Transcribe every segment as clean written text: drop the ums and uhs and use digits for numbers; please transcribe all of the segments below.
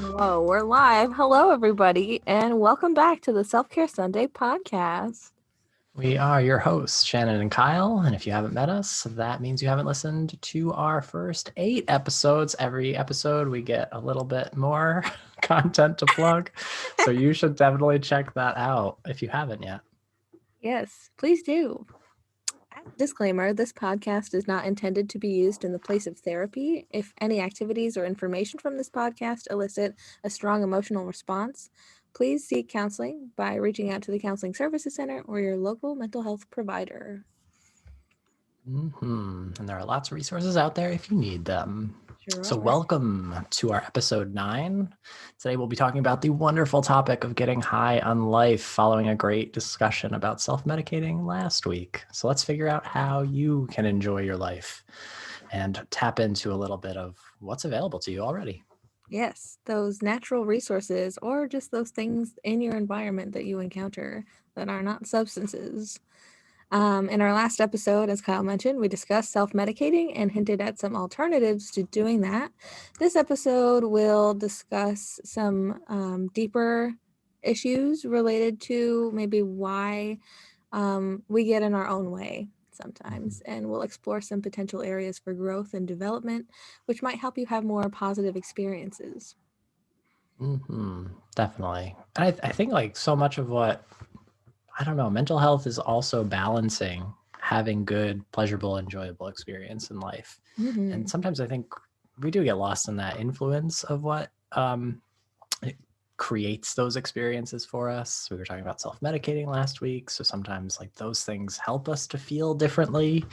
Whoa, we're live. Hello, everybody, and welcome back to the Self-Care Sunday podcast. We are your hosts, Shannon and Kyle. And if you haven't met us, that means you haven't listened to our first 8 episodes. Every episode, we get a little bit more content to plug. So you should definitely check that out if you haven't yet. Yes, please do. As a disclaimer, this podcast is not intended to be used in the place of therapy. If any activities or information from this podcast elicit a strong emotional response, please seek counseling by reaching out to the Counseling Services Center or your local mental health provider. And there are lots of resources out there if you need them. Sure So are. welcome to our episode 9. Today we'll be talking about the wonderful topic of getting high on life following a great discussion about self-medicating last week. So let's figure out how you can enjoy your life and tap into a little bit of what's available to you already. Yes, those natural resources or just those things in your environment that you encounter that are not substances. In our last episode, as Kyle mentioned, we discussed self-medicating and hinted at some alternatives to doing that. This episode will discuss some deeper issues related to maybe why we get in our own way sometimes, and we'll explore some potential areas for growth and development, which might help you have more positive experiences. Definitely. I think like so much of what mental health is also balancing having good, pleasurable, enjoyable experience in life. And sometimes I think we do get lost in that influence of what it creates those experiences for us. We were talking about self-medicating last week. So sometimes like those things help us to feel differently,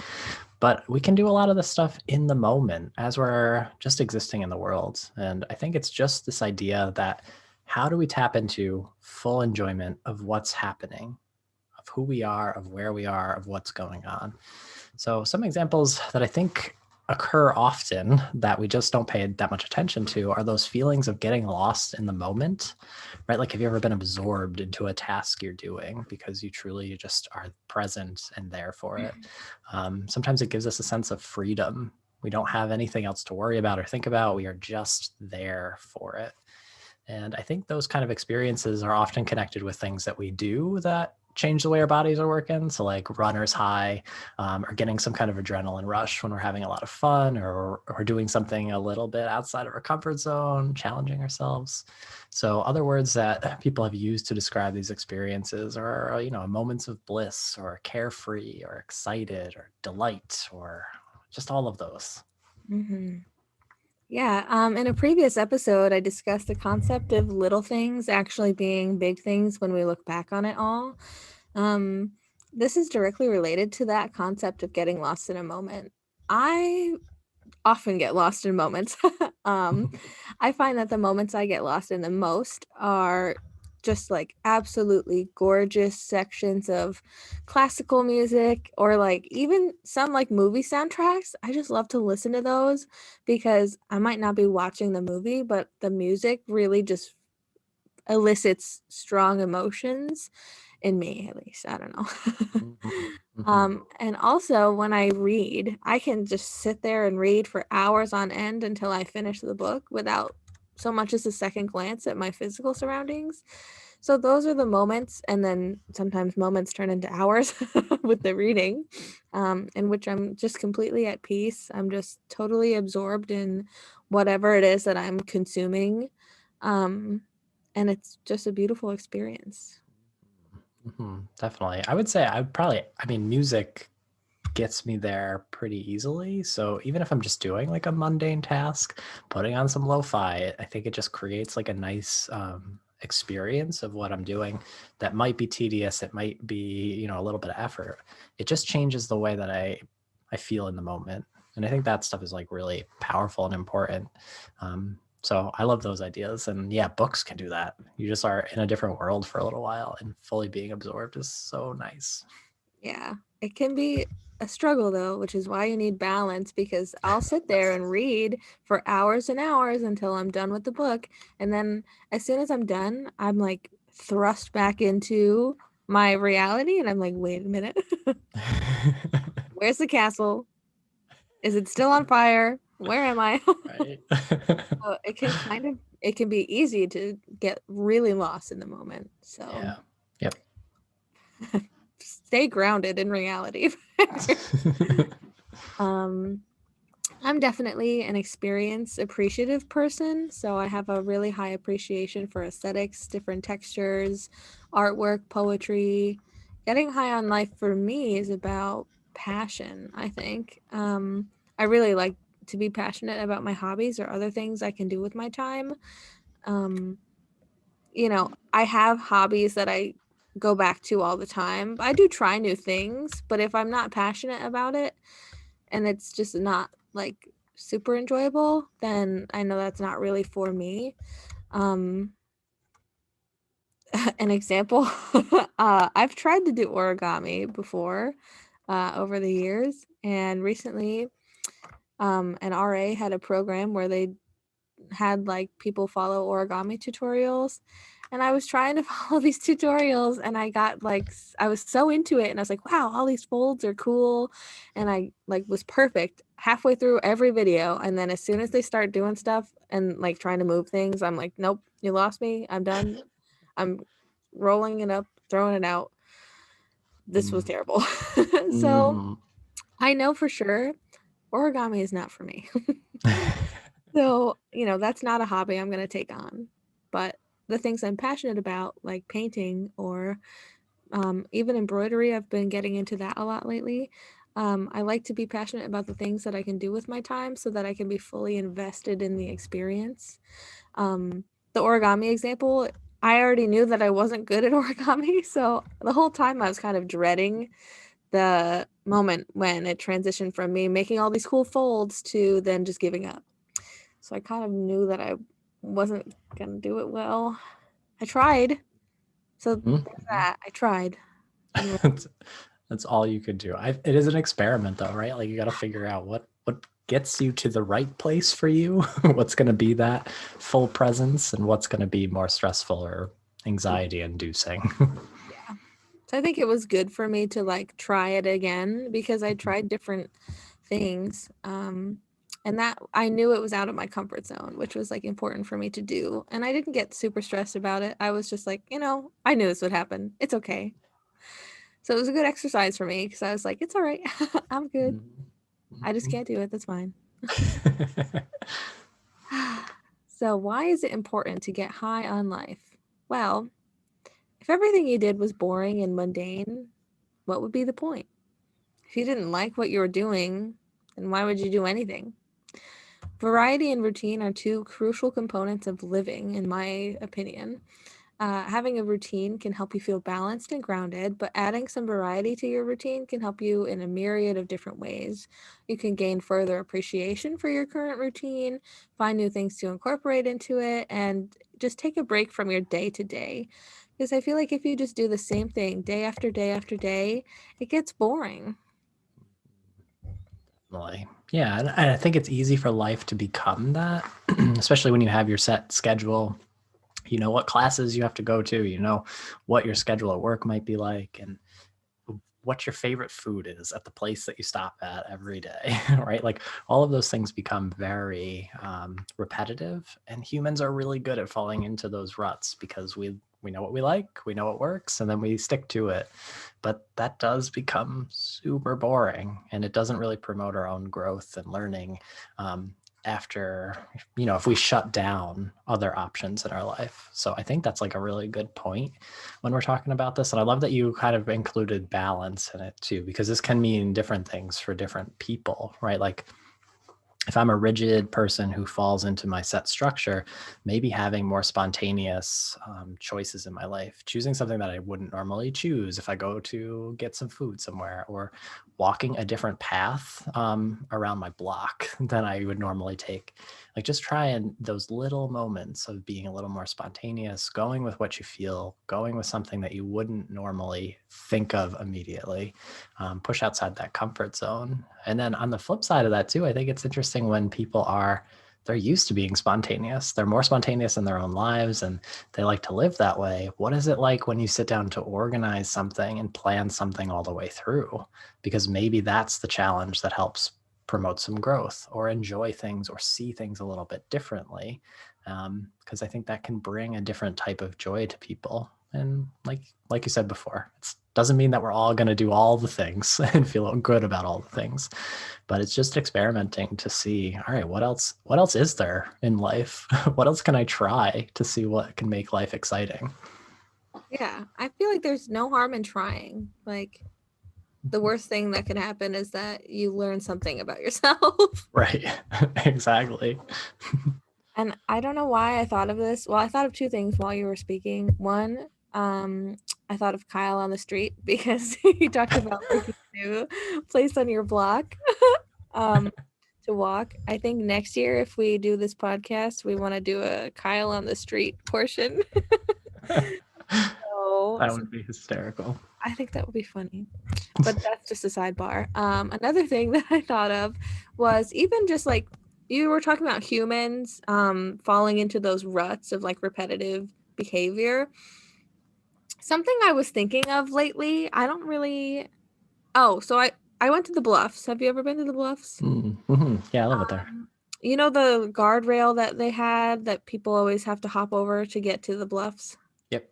but we can do a lot of this stuff in the moment as we're just existing in the world. And I think it's just this idea that how do we tap into full enjoyment of what's happening, of who we are, of where we are, of what's going on. So some examples that I think occur often that we just don't pay that much attention to are those feelings of getting lost in the moment, right? Like, have you ever been absorbed into a task you're doing because you truly just are present and there for it? Sometimes it gives us a sense of freedom. We don't have anything else to worry about or think about. We are just there for it. And I think those kind of experiences are often connected with things that we do that change the way our bodies are working. So like runner's high, or getting some kind of adrenaline rush when we're having a lot of fun, or doing something a little bit outside of our comfort zone, challenging ourselves. So other words that people have used to describe these experiences are, moments of bliss, or carefree, or excited, or delight, or just all of those. Yeah, in a previous episode, I discussed the concept of little things actually being big things when we look back on it all. This is directly related to that concept of getting lost in a moment. I often get lost in moments. I find that the moments I get lost in the most are just like absolutely gorgeous sections of classical music, or like even some like movie soundtracks. I just love to listen to those because I might not be watching the movie, but the music really just elicits strong emotions in me, at least. I don't know. And also when I read, I can just sit there and read for hours on end until I finish the book without so much as a second glance at my physical surroundings. So those are the moments, and then sometimes moments turn into hours with the reading, in which I'm just completely at peace. I'm just totally absorbed in whatever it is that I'm consuming. And it's just a beautiful experience. Definitely. I would say music gets me there pretty easily. So even if I'm just doing like a mundane task, putting on some lo-fi, I think it just creates like a nice experience of what I'm doing that might be tedious. It might be, a little bit of effort. It just changes the way that I feel in the moment. And I think that stuff is like really powerful and important. So I love those ideas. And yeah, books can do that. You just are in a different world for a little while, and fully being absorbed is so nice. Yeah, it can be a struggle though, which is why you need balance, because I'll sit there and read for hours and hours until I'm done with the book. And then as soon as I'm done, I'm like thrust back into my reality, and I'm like, wait a minute. Where's the castle? Is it still on fire? Where am I? Right. It can be easy to get really lost in the moment. So Yeah. Yep. stay grounded in reality. I'm definitely an experience appreciative person, so I have a really high appreciation for aesthetics, different textures, artwork, poetry. Getting high on life for me is about passion, I think. I really like to be passionate about my hobbies or other things I can do with my time. Um, I have hobbies that I go back to all the time. I do try new things, but if I'm not passionate about it and it's just not like super enjoyable, then I know that's not really for me. Um, an example, I've tried to do origami before over the years, and recently an RA had a program where they had like people follow origami tutorials, and I was trying to follow these tutorials, and I was so into it, and I was like, wow, all these folds are cool, and I like was perfect halfway through every video, and then as soon as they start doing stuff and like trying to move things, I'm like, nope, you lost me, I'm done. I'm rolling it up, throwing it out. This was terrible. So Mm. I know for sure origami is not for me. So, that's not a hobby I'm going to take on. But the things I'm passionate about, like painting or even embroidery, I've been getting into that a lot lately. I like to be passionate about the things that I can do with my time so that I can be fully invested in the experience. The origami example, I already knew that I wasn't good at origami. So the whole time I was kind of dreading the moment when it transitioned from me making all these cool folds to then just giving up. So I kind of knew that I wasn't going to do it well. I tried. So there's that. I tried. That's all you could do. It is an experiment though, right? Like you got to figure out what gets you to the right place for you, what's going to be that full presence, and what's going to be more stressful or anxiety inducing. Yeah. So I think it was good for me to like try it again because I tried different things. And that I knew it was out of my comfort zone, which was like important for me to do. And I didn't get super stressed about it. I was just like, I knew this would happen. It's okay. So it was a good exercise for me because I was like, it's all right. I'm good. I just can't do it. That's fine. So why is it important to get high on life? Well, if everything you did was boring and mundane, what would be the point? If you didn't like what you were doing, then why would you do anything? Variety and routine are two crucial components of living, in my opinion. Having a routine can help you feel balanced and grounded, but adding some variety to your routine can help you in a myriad of different ways. You can gain further appreciation for your current routine, find new things to incorporate into it, and just take a break from your day to day. Because I feel like if you just do the same thing day after day after day, it gets boring. Yeah, and I think it's easy for life to become that, especially when you have your set schedule. You know what classes you have to go to, you know what your schedule at work might be like, and what your favorite food is at the place that you stop at every day, right? Like all of those things become very repetitive, and humans are really good at falling into those ruts because we know what we like, we know what works, and then we stick to it. But that does become super boring, and it doesn't really promote our own growth and learning. After, if we shut down other options in our life. So I think that's like a really good point when we're talking about this. And I love that you kind of included balance in it too, because this can mean different things for different people, right? Like if I'm a rigid person who falls into my set structure, maybe having more spontaneous choices in my life, choosing something that I wouldn't normally choose if I go to get some food somewhere, or walking a different path around my block than I would normally take. Like just trying those little moments of being a little more spontaneous, going with what you feel, going with something that you wouldn't normally think of immediately, push outside that comfort zone. And then on the flip side of that too, I think it's interesting when people they're used to being spontaneous. They're more spontaneous in their own lives and they like to live that way. What is it like when you sit down to organize something and plan something all the way through? Because maybe that's the challenge that helps promote some growth or enjoy things or see things a little bit differently. Because I think that can bring a different type of joy to people. And like you said before, it doesn't mean that we're all going to do all the things and feel good about all the things, but it's just experimenting to see, all right, what else is there in life? What else can I try to see what can make life exciting? Yeah, I feel like there's no harm in trying. Like, the worst thing that could happen is that you learn something about yourself. Right. Exactly. And I don't know why I thought of this. Well, I thought of two things while you were speaking. One, I thought of Kyle on the street because he talked about like a new place on your block to walk. I think next year, if we do this podcast, we want to do a Kyle on the street portion. That would be hysterical. I think that would be funny. But that's just a sidebar. Another thing that I thought of was even just like you were talking about humans falling into those ruts of like repetitive behavior. Something I was thinking of lately, I don't really. Oh, so I went to the Bluffs. Have you ever been to the Bluffs? Mm-hmm. Yeah, I love it there. You know the guardrail that they had that people always have to hop over to get to the Bluffs? Yep.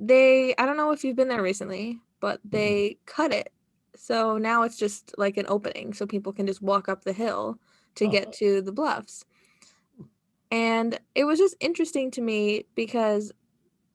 I don't know if you've been there recently, but they cut it. So now it's just like an opening so people can just walk up the hill to get to the Bluffs. And it was just interesting to me because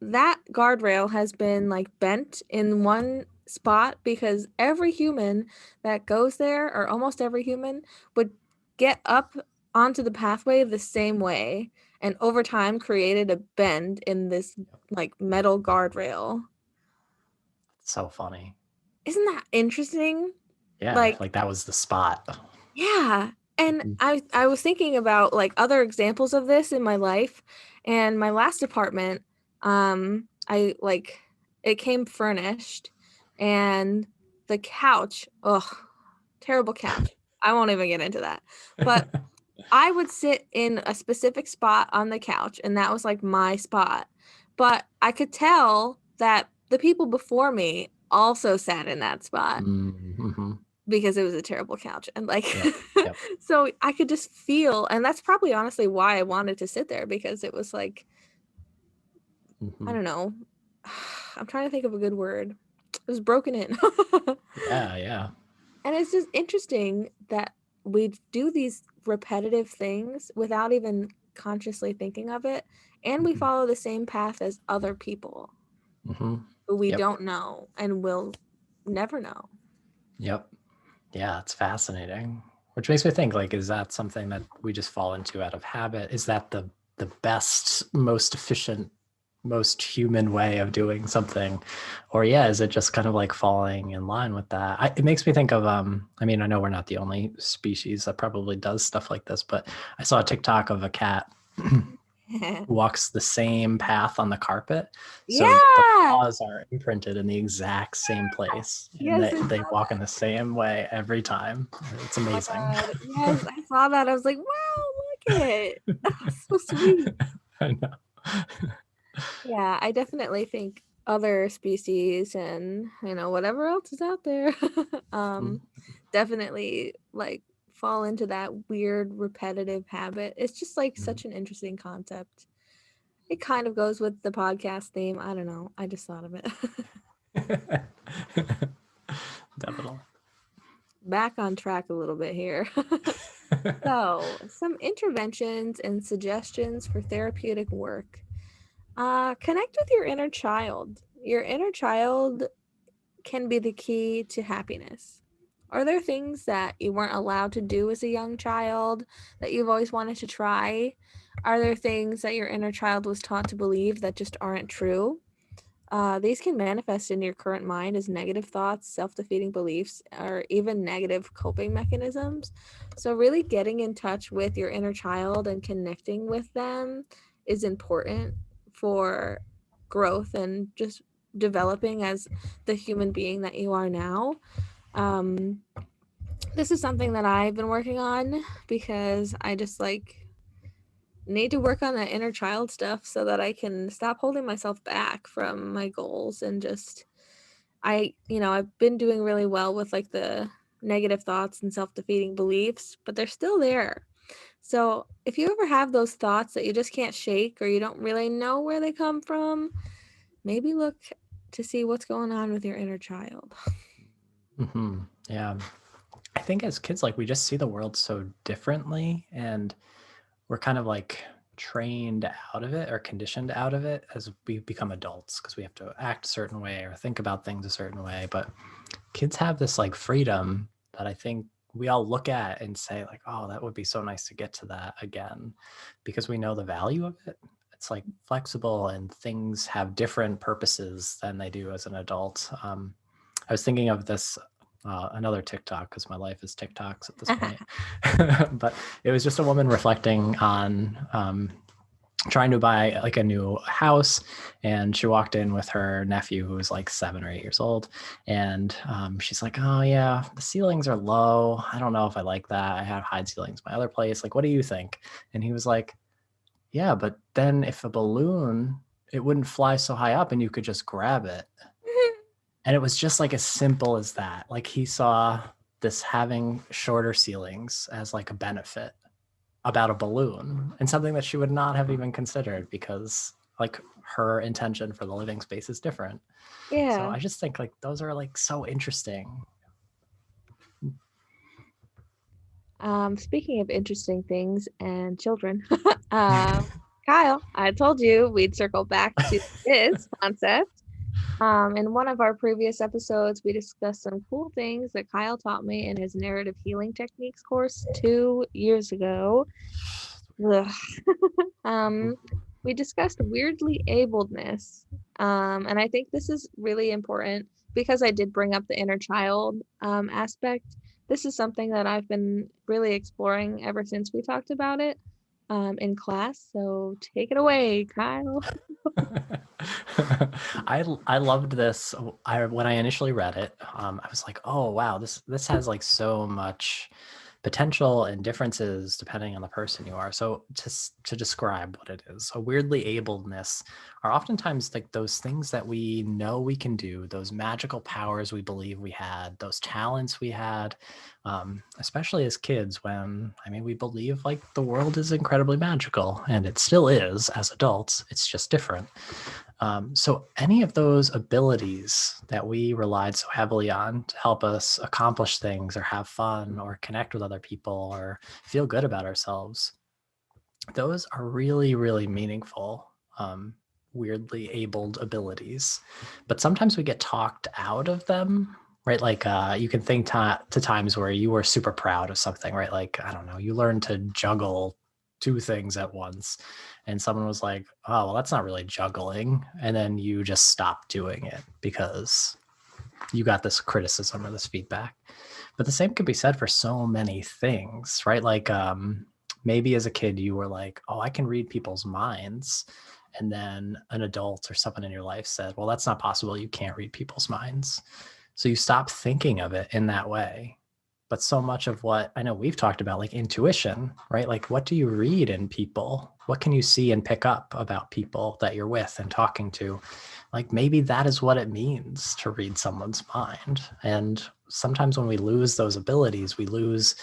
that guardrail has been like bent in one spot because every human that goes there, or almost every human, would get up onto the pathway the same way, and over time created a bend in this like metal guardrail. So funny. Isn't that interesting? Yeah, like that was the spot. Yeah. And I was thinking about like other examples of this in my life, and my last apartment, I like it came furnished, and the couch, terrible couch. I won't even get into that. But I would sit in a specific spot on the couch, and that was like my spot. But I could tell that the people before me also sat in that spot. Mm-hmm. Because it was a terrible couch, and like Yep. so I could just feel, and that's probably honestly why I wanted to sit there, because it was like I don't know, I'm trying to think of a good word. It was broken in. Yeah. And it's just interesting that we do these repetitive things without even consciously thinking of it, and we follow the same path as other people who we don't know and will never know. Yep. Yeah, it's fascinating. Which makes me think, like, is that something that we just fall into out of habit? Is that the best, most efficient, most human way of doing something? Or is it just kind of like falling in line with that? It makes me think of, I mean, I know we're not the only species that probably does stuff like this, but I saw a TikTok of a cat walks the same path on the carpet. So the paws are imprinted in the exact same place. And they walk in the same way every time. It's amazing. Yes, I saw that. I was like, wow, look at it. That's so sweet. I know. Yeah, I definitely think other species and whatever else is out there definitely like fall into that weird repetitive habit. It's just like such an interesting concept. It kind of goes with the podcast theme. I don't know. I just thought of it. Definitely. Back on track a little bit here. So, some interventions and suggestions for therapeutic work. Connect with your inner child. Your inner child can be the key to happiness. Are there things that you weren't allowed to do as a young child that you've always wanted to try? Are there things that your inner child was taught to believe that just aren't true? These can manifest in your current mind as negative thoughts, self-defeating beliefs, or even negative coping mechanisms. So really getting in touch with your inner child and connecting with them is important for growth and just developing as the human being that you are now. This is something that I've been working on because I just need to work on that inner child stuff so that I can stop holding myself back from my goals, and just I've been doing really well with like the negative thoughts and self-defeating beliefs, but they're still there. So if you ever have those thoughts that you just can't shake or you don't really know where they come from, maybe look to see what's going on with your inner child. Mm-hmm. Yeah. I think as kids, like we just see the world so differently, and we're kind of like trained out of it or conditioned out of it as we become adults, because we have to act a certain way or think about things a certain way. But kids have this like freedom that I think we all look at and say like, oh, that would be so nice to get to that again, because we know the value of it. It's like flexible and things have different purposes than they do as an adult. I was thinking of this another TikTok, because my life is TikToks at this point. But it was just a woman reflecting on trying to buy like a new house, and she walked in with her nephew who was like 7 or 8 years old, and she's like, oh yeah, the ceilings are low, I don't know if I like that, I have high ceilings my other place, like what do you think? And he was like, yeah, but then if a balloon, it wouldn't fly so high up and you could just grab it. And it was just like as simple as that. Like he saw this having shorter ceilings as like a benefit about a balloon, and something that she would not have even considered, because like her intention for the living space is different. Yeah. So I just think like those are like so interesting. Speaking of interesting things and children, Kyle, I told you we'd circle back to this concept. In one of our previous episodes, we discussed some cool things that Kyle taught me in his narrative healing techniques course 2 years ago. We discussed weirdly abledness. And I think this is really important because I did bring up the inner child aspect. This is something that I've been really exploring ever since we talked about it in class. So take it away, Kyle. I loved this. When I initially read it, I was like, oh wow, this has like so much potential and differences depending on the person you are. So to describe what it is, a weirdly abledness are oftentimes like those things that we know we can do, those magical powers we believe we had, those talents we had, especially as kids, when we believe like the world is incredibly magical, and it still is as adults, it's just different. So any of those abilities that we relied so heavily on to help us accomplish things or have fun or connect with other people or feel good about ourselves, those are really, really meaningful, weirdly abled abilities. But sometimes we get talked out of them, right? Like you can think to times where you were super proud of something, right? Like, I don't know, you learned to juggle 2 things at once, and someone was like, oh, well, that's not really juggling. And then you just stopped doing it because you got this criticism or this feedback. But the same could be said for so many things, right? Like maybe as a kid, you were like, oh, I can read people's minds. And then an adult or someone in your life said, well, that's not possible. You can't read people's minds. So you stop thinking of it in that way. But so much of what I know we've talked about, like intuition, right? Like, what do you read in people? What can you see and pick up about people that you're with and talking to? Like, maybe that is what it means to read someone's mind. And sometimes when we lose those abilities, we lose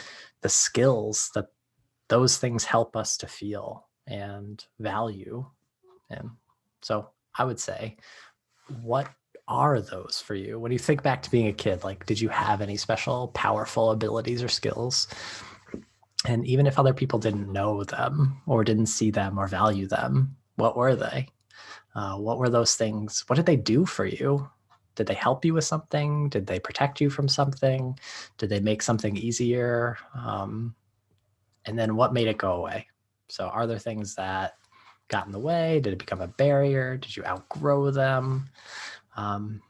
the skills that those things help us to feel and value. And so I would say, what are those for you? When you think back to being a kid, like, did you have any special powerful abilities or skills? And even if other people didn't know them or didn't see them or value them, what were they? What were those things? What did they do for you? Did they help you with something? Did they protect you from something? Did they make something easier? And then what made it go away? So are there things that got in the way? Did it become a barrier? Did you outgrow them? And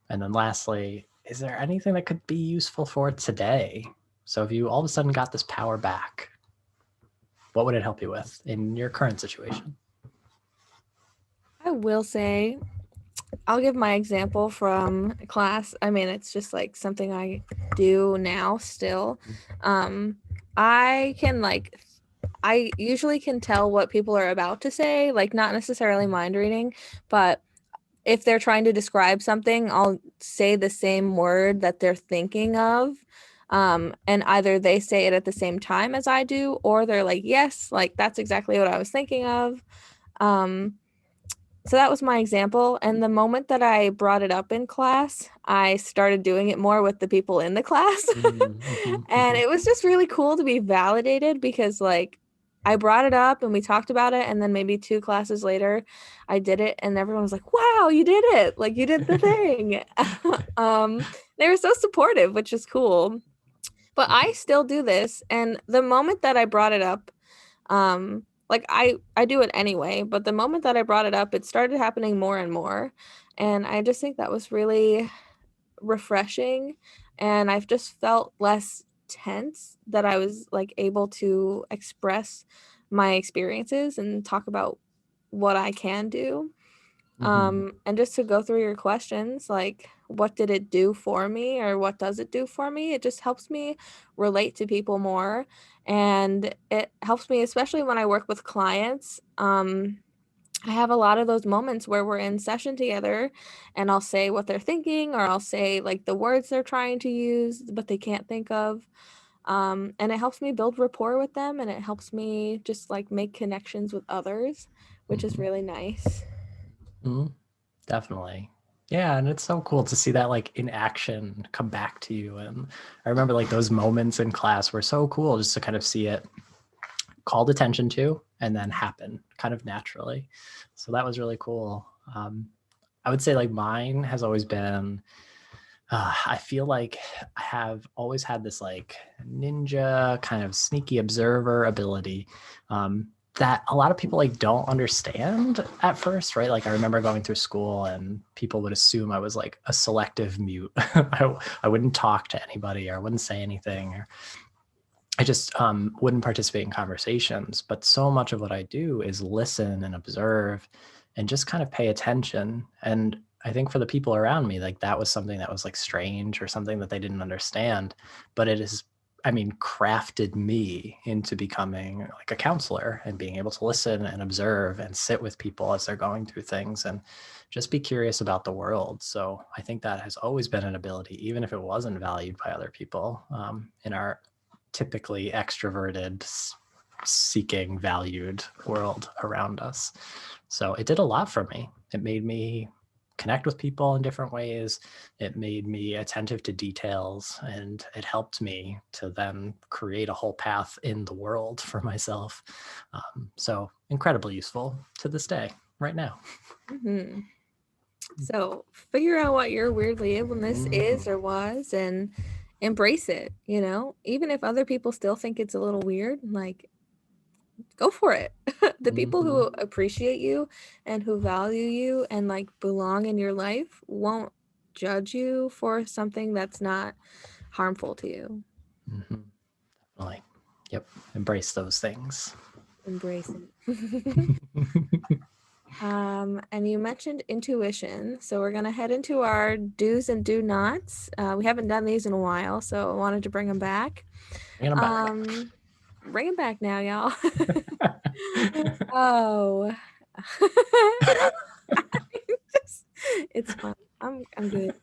then lastly, is there anything that could be useful for today? So if you all of a sudden got this power back, what would it help you with in your current situation? I will say, I'll give my example from class. It's just like something I do now still. I can I usually can tell what people are about to say, like not necessarily mind reading, but if they're trying to describe something, I'll say the same word that they're thinking of. And either they say it at the same time as I do, or they're like, yes, like that's exactly what I was thinking of. So that was my example. And the moment that I brought it up in class, I started doing it more with the people in the class. And it was just really cool to be validated because, like, I brought it up and we talked about it. And then maybe 2 classes later, I did it. And everyone was like, wow, you did it. Like, you did the thing. They were so supportive, which is cool. But I still do this. And the moment that I brought it up, like I do it anyway, but the moment that I brought it up, it started happening more and more. And I just think that was really refreshing. And I've just felt less tense that I was like able to express my experiences and talk about what I can do. And just to go through your questions, like what did it do for me or what does it do for me? It just helps me relate to people more. And it helps me, especially when I work with clients. I have a lot of those moments where we're in session together and I'll say what they're thinking, or I'll say like the words they're trying to use, but they can't think of. And it helps me build rapport with them, and it helps me just like make connections with others, which is really nice. Definitely. Yeah, and it's so cool to see that like in action come back to you. And I remember like those moments in class were so cool just to kind of see it called attention to and then happen kind of naturally. So that was really cool. I would say like mine has always been, I feel like I have always had this like ninja kind of sneaky observer ability. That a lot of people like don't understand at first, right? Like I remember going through school and people would assume I was like a selective mute. I wouldn't talk to anybody or I wouldn't say anything. Or I just wouldn't participate in conversations. But so much of what I do is listen and observe and just kind of pay attention. And I think for the people around me, like that was something that was like strange or something that they didn't understand. But it is, I mean, crafted me into becoming like a counselor and being able to listen and observe and sit with people as they're going through things and just be curious about the world. So I think that has always been an ability, even if it wasn't valued by other people in our typically extroverted, seeking valued world around us. So it did a lot for me. It made me connect with people in different ways. It made me attentive to details, and it helped me to then create a whole path in the world for myself. So incredibly useful to this day, right now. So figure out what your weirdly ableness is or was, and embrace it, you know, even if other people still think it's a little weird, like go for it. The people who appreciate you and who value you and like belong in your life won't judge you for something that's not harmful to you. Definitely. Yep. Embrace those things. Embrace it. And you mentioned intuition, so we're gonna head into our do's and do nots. We haven't done these in a while, so I wanted to bring them back. Bring Bring them back now, y'all. Oh, it's fun. I'm good.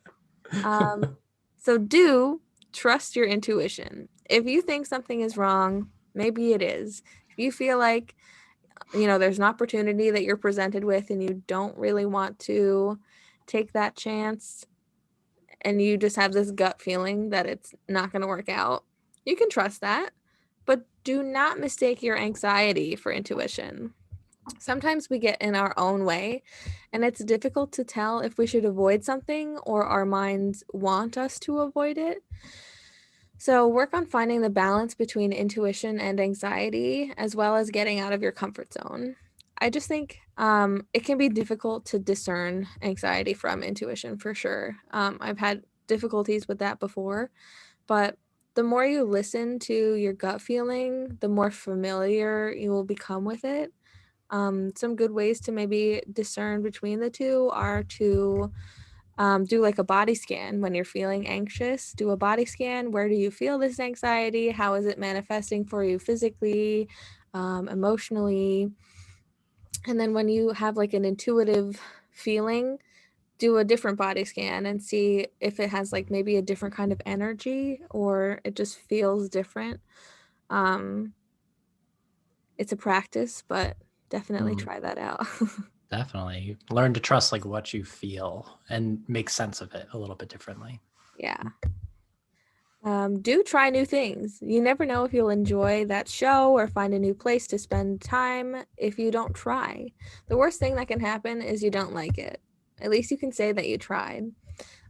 So do trust your intuition. If you think something is wrong, maybe it is. If you feel like, you know, there's an opportunity that you're presented with and you don't really want to take that chance and you just have this gut feeling that it's not going to work out, you can trust that, but do not mistake your anxiety for intuition. Sometimes we get in our own way, and it's difficult to tell if we should avoid something or our minds want us to avoid it. So, work on finding the balance between intuition and anxiety, as well as getting out of your comfort zone. I just think it can be difficult to discern anxiety from intuition for sure. I've had difficulties with that before, but the more you listen to your gut feeling, the more familiar you will become with it. Some good ways to maybe discern between the two are to do like a body scan when you're feeling anxious. Do a body scan. Where do you feel this anxiety? How is it manifesting for you physically, emotionally? And then when you have like an intuitive feeling, do a different body scan and see if it has like maybe a different kind of energy or it just feels different. It's a practice, but definitely try that out. Definitely learn to trust like what you feel and make sense of it a little bit differently. Yeah. Do try new things. You never know if you'll enjoy that show or find a new place to spend time if you don't try. The worst thing that can happen is you don't like it. At least you can say that you tried.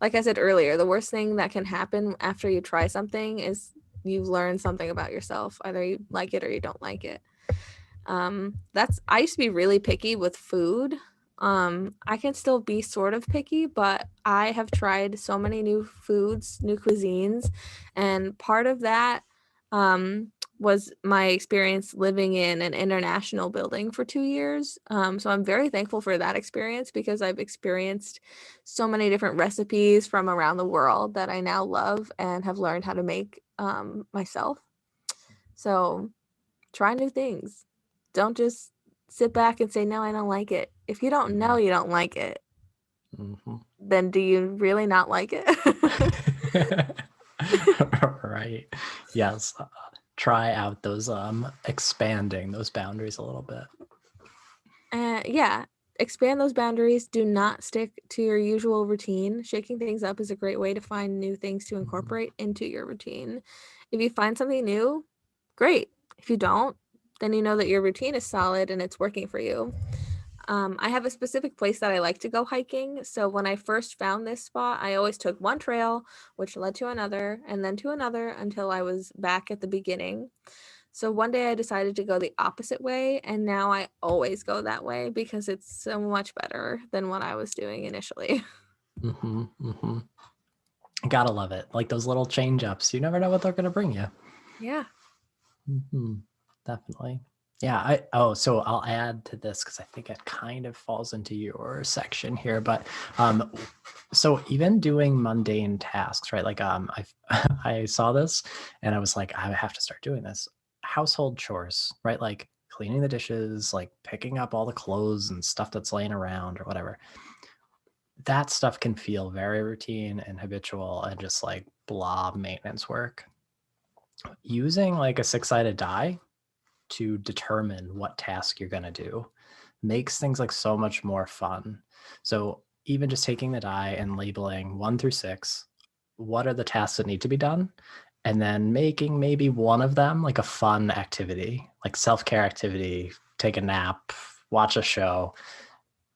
Like I said earlier, the worst thing that can happen after you try something is you learn something about yourself. Either you like it or you don't like it. I used to be really picky with food. I can still be sort of picky, but I have tried so many new foods, new cuisines, and part of that was my experience living in an international building for 2 years. So I'm very thankful for that experience because I've experienced so many different recipes from around the world that I now love and have learned how to make myself. So try new things. Don't just sit back and say, no, I don't like it. If you don't know you don't like it, then do you really not like it? Right. Yes. Try out those expanding those boundaries a little bit. Yeah. Expand those boundaries. Do not stick to your usual routine. Shaking things up is a great way to find new things to incorporate into your routine. If you find something new, great. If you don't, then you know that your routine is solid and it's working for you. I have a specific place that I like to go hiking. So when I first found this spot, I always took one trail, which led to another, and then to another until I was back at the beginning. So one day I decided to go the opposite way, and now I always go that way because it's so much better than what I was doing initially. Gotta love it. Like those little change ups. You never know what they're going to bring you. Yeah. Definitely. Yeah. So I'll add to this because I think it kind of falls into your section here. But so even doing mundane tasks, right? Like I saw this and I was like, I have to start doing this. Household chores, right? Like cleaning the dishes, like picking up all the clothes and stuff that's laying around or whatever. That stuff can feel very routine and habitual and just like blah maintenance work. Using like a 6-sided die to determine what task you're going to do makes things like so much more fun. So even just taking the die and labeling 1 through 6, what are the tasks that need to be done? And then making maybe one of them like a fun activity, like self-care activity, take a nap, watch a show.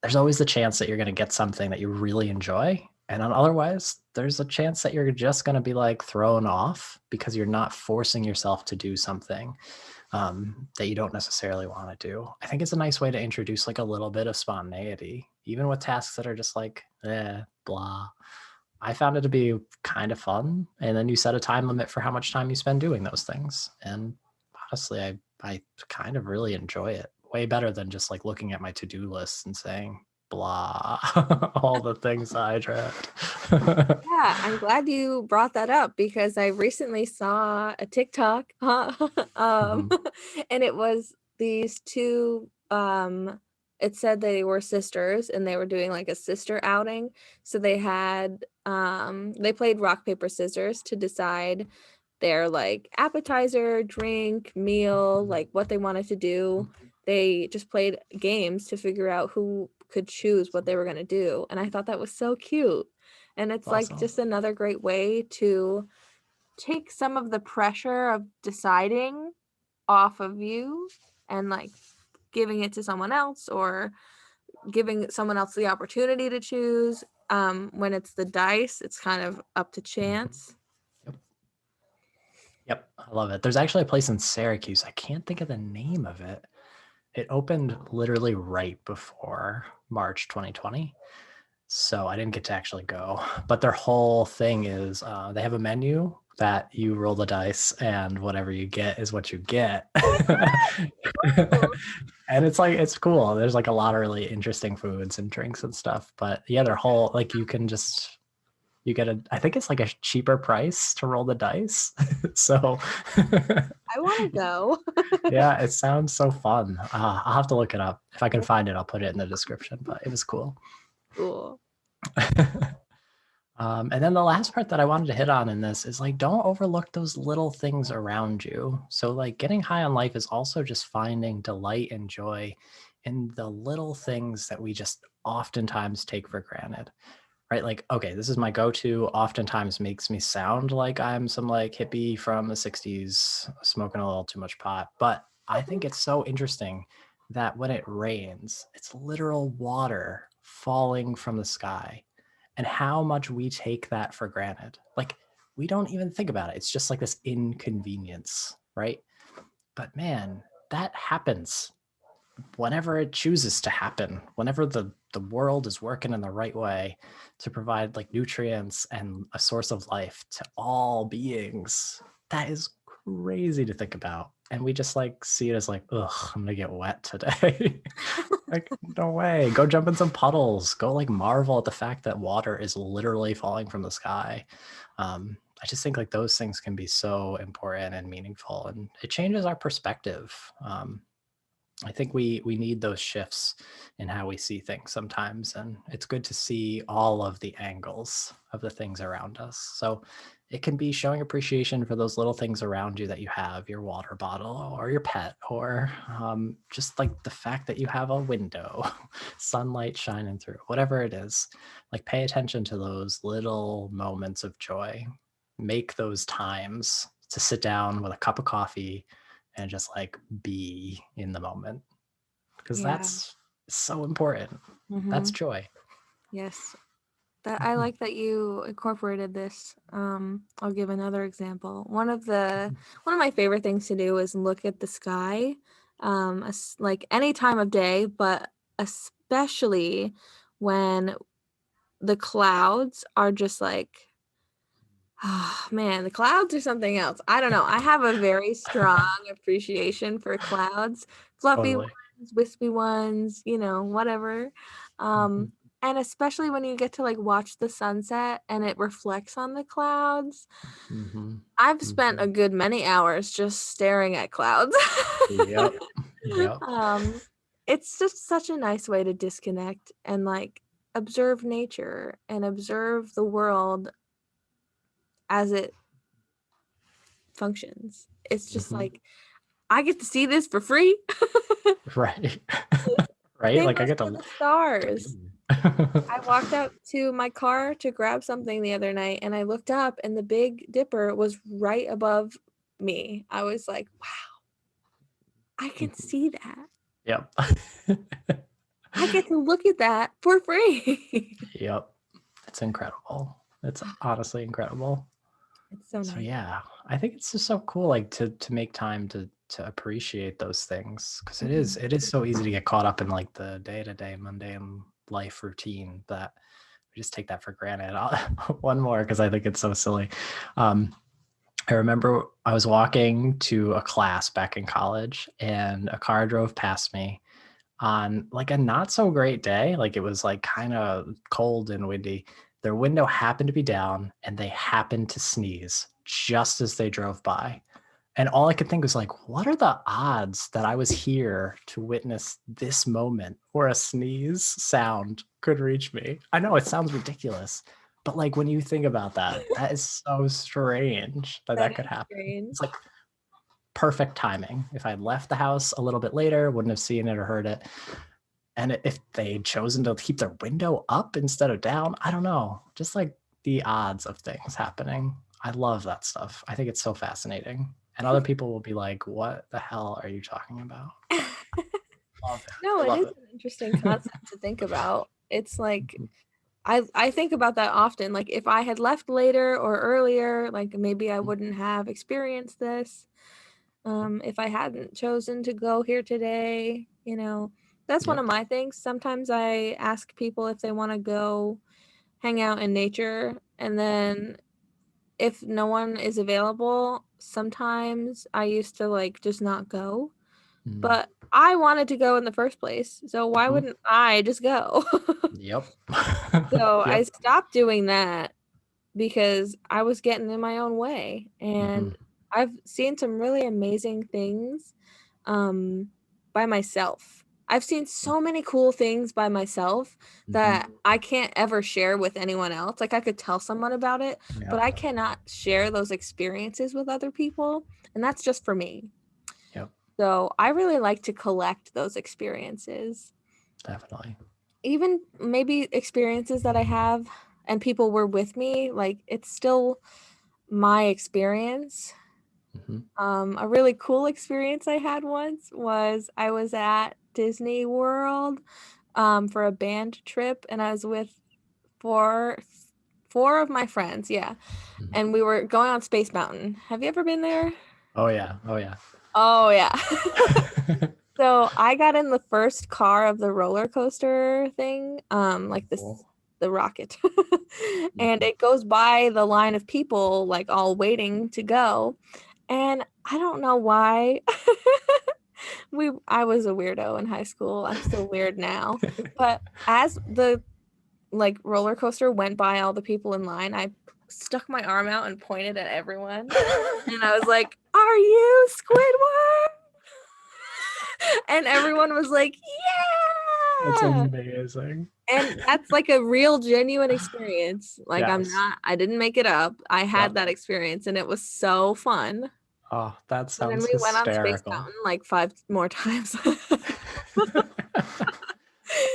There's always the chance that you're going to get something that you really enjoy. And otherwise, there's a chance that you're just going to be like thrown off because you're not forcing yourself to do something that you don't necessarily want to do. I think it's a nice way to introduce like a little bit of spontaneity, even with tasks that are just like, blah. I found it to be kind of fun. And then you set a time limit for how much time you spend doing those things. And honestly, I kind of really enjoy it way better than just like looking at my to-do list and saying, blah, all the things I dread. Yeah, I'm glad you brought that up because I recently saw a TikTok and it was these two it said they were sisters and they were doing like a sister outing. So they had they played rock paper scissors to decide their like appetizer, drink, meal, like what they wanted to do. They just played games to figure out who could choose what they were going to do, and I thought that was so cute. And it's Awesome. like just another great way to take some of the pressure of deciding off of you and like giving it to someone else or giving someone else the opportunity to choose. When it's the dice, it's kind of up to chance. Yep, I love it. There's actually a place in Syracuse. I can't think of the name of it. It opened literally right before March 2020. So I didn't get to actually go. But their whole thing is they have a menu that you roll the dice and whatever you get is what you get. And it's like, it's cool. There's like a lot of really interesting foods and drinks and stuff. But yeah, their whole, like you can just, you get I think it's like a cheaper price to roll the dice. So I want to go. yeah, it sounds so fun. I'll have to look it up. If I can find it, I'll put it in the description, but it was cool. Cool. And then the last part that I wanted to hit on in this is like, don't overlook those little things around you. So like getting high on life is also just finding delight and joy in the little things that we just oftentimes take for granted, right? Like, okay, this is my go-to, oftentimes makes me sound like I'm some like hippie from the 60s smoking a little too much pot. But I think it's so interesting that when it rains, it's literal water falling from the sky, and how much we take that for granted. Like, we don't even think about it. It's just like this inconvenience, right? But man, that happens whenever it chooses to happen, whenever the world is working in the right way to provide like nutrients and a source of life to all beings. That is crazy to think about. And we just like see it as like, ugh, I'm gonna get wet today. Like, no way. Go jump in some puddles. Go like marvel at the fact that water is literally falling from the sky. I just think like those things can be so important and meaningful, and it changes our perspective. I think we need those shifts in how we see things sometimes, and it's good to see all of the angles of the things around us. So it can be showing appreciation for those little things around you that you have, your water bottle or your pet, or just like the fact that you have a window, sunlight shining through, whatever it is. Like, pay attention to those little moments of joy. Make those times to sit down with a cup of coffee and just like be in the moment, because Yeah. that's so important. That's joy. Yes. That I like that you incorporated this. I'll give another example. One of my favorite things to do is look at the sky, like any time of day, but especially when the clouds are just like, oh man, the clouds are something else. I don't know. I have a very strong appreciation for clouds, fluffy Totally. ones, wispy ones, whatever. Mhm. And especially when you get to like watch the sunset and it reflects on the clouds. Mhm. I've spent a Mhm. good many hours just staring at clouds. Yep. Yep. It's just such a nice way to disconnect and like observe nature and observe the world as it functions. It's just Mhm. like, I get to see this for free. Right. Right. Same Like, I goes get for the to be. stars. I walked out to my car to grab something the other night and I looked up and the Big Dipper was right above me. I was like, wow, I can see that. Yep. I get to look at that for free. Yep. It's incredible. It's honestly incredible. It's so So nice. yeah, I think it's just so cool, like to make time to appreciate those things, because it is so easy to get caught up in like the day-to-day mundane life routine that we just take that for granted. One more, because I think it's so silly. I remember I was walking to a class back in college, and a car drove past me on like a not so great day. Like, it was like kind of cold and windy. Their window happened to be down and they happened to sneeze just as they drove by. And all I could think was like, what are the odds that I was here to witness this moment where a sneeze sound could reach me? I know it sounds ridiculous, but like, when you think about that, that is so strange that That that could is happen. strange. It's like perfect timing. If I'd left the house a little bit later, wouldn't have seen it or heard it. And if they'd chosen to keep their window up instead of down, I don't know. Just like the odds of things happening. I love that stuff. I think it's so fascinating. And other people will be like, what the hell are you talking about? But love it. No, I it love is it. an interesting concept to think about. It's like I think about that often. Like if I had left later or earlier, like maybe I wouldn't have experienced this. If I hadn't chosen to go here today, that's one Yep. of my things. Sometimes I ask people if they want to go hang out in nature, and then if no one is available, sometimes I used to like just not go. Mm. But I wanted to go in the first place, so why Mhm. wouldn't I just go? Yep. So I Yep. stopped doing that because I was getting in my own way. Mhm. And I've seen some really amazing things by myself. I've seen so many cool things by myself that I can't ever share with anyone else. Like I could tell someone about it, but I cannot share those experiences with other people. And that's just for me. Yep. So I really like to collect those experiences. Definitely. Even maybe experiences that I have and people were with me, like it's still my experience. A really cool experience I had once was I was at Disney World for a band trip, and I was with four of my friends, yeah. And we were going on Space Mountain. Have you ever been there? Oh yeah. Oh yeah. So I got in the first car of the roller coaster thing, like this, the rocket, and it goes by the line of people like all waiting to go. And I don't know why. I was a weirdo in high school. I'm still weird now. But as the like roller coaster went by all the people in line, I stuck my arm out and pointed at everyone. And I was like, "Are you Squidward?" And everyone was like, "Yeah." That's amazing. And that's like a real genuine experience. Like Yes. I didn't make it up. I had that experience and it was so fun. Oh, that sounds And then we went on Space hysterical. Mountain like 5 more times.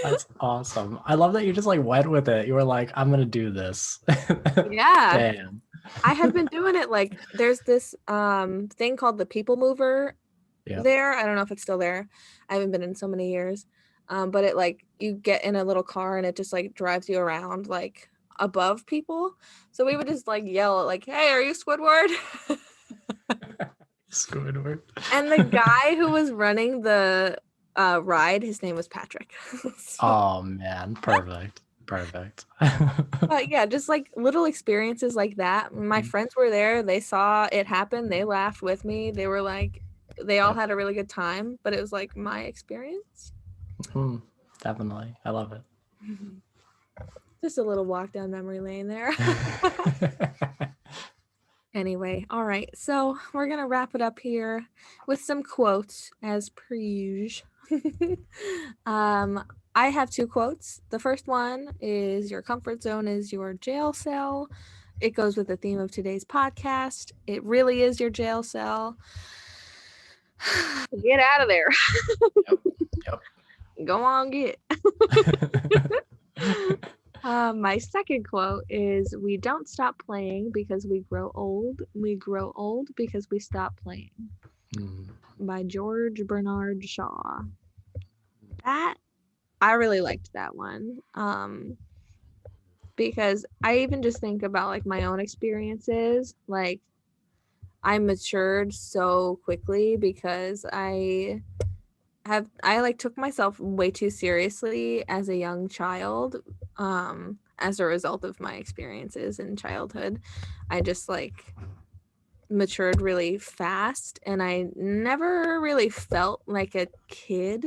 That's awesome. I love that you just like went with it. You were like, I'm gonna do this. Yeah. Damn. I had been doing it like there's this thing called the People Mover there. I don't know if it's still there. I haven't been in so many years. But it like you get in a little car and it just like drives you around like above people. So we would just like yell like, "Hey, are you Squidward?" Squidward. And the guy who was running the ride, his name was Patrick. Oh man, perfect. But yeah, just like little experiences like that. My friends were there, they saw it happen, they laughed with me, they were like, they all had a really good time, but it was like my experience. Definitely, I love it. Just a little walk down memory lane there. Anyway, all right, so we're gonna wrap it up here with some quotes as per usual. I have 2 quotes. The first one is, "Your comfort zone is your jail cell." It goes with the theme of today's podcast. It really is your jail cell. Get out of there. Yep. Go on, get. My second quote is, "We don't stop playing because we grow old. We grow old because we stop playing." By George Bernard Shaw. That I really liked that one. Because I even just think about like my own experiences. Like I matured so quickly because I like took myself way too seriously as a young child. As a result of my experiences in childhood, I just like matured really fast and I never really felt like a kid.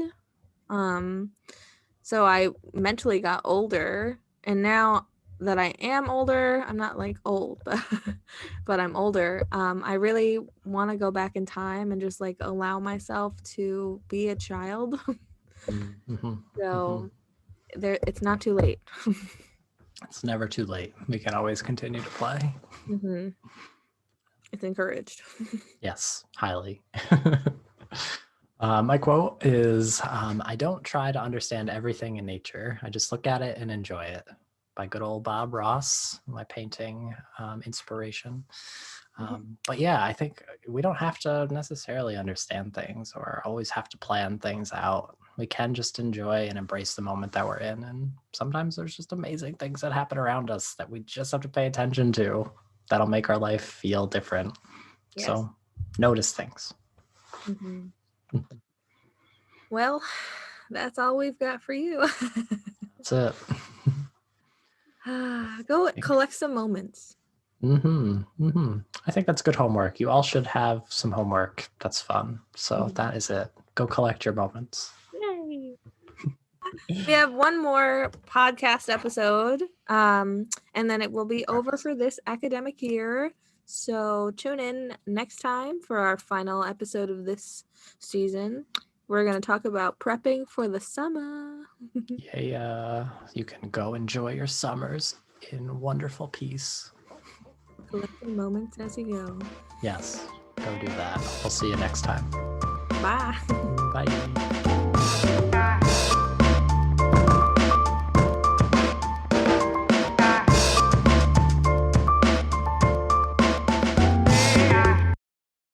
So I mentally got older, and now that I am older, I'm not like old, but I'm older. I really want to go back in time and just like allow myself to be a child. So there, it's not too late. It's never too late. We can always continue to play. It's encouraged. Yes, highly. My quote is, "I don't try to understand everything in nature. I just look at it and enjoy it." By good old Bob Ross, my painting inspiration. But yeah, I think we don't have to necessarily understand things or always have to plan things out. We can just enjoy and embrace the moment that we're in. And sometimes there's just amazing things that happen around us that we just have to pay attention to that'll make our life feel different. Yes. So notice things. Well, that's all we've got for you. That's it. Go collect some moments. I think that's good homework. You all should have some homework that's fun. So that is it. Go collect your moments. Yay. We have one more podcast episode, and then it will be over for this academic year. So tune in next time for our final episode of this season. we're going to talk about prepping for the summer. Yeah, you can go enjoy your summers in wonderful peace. Collecting moments as you go. Yes, go do that. We'll see you next time. Bye. Bye.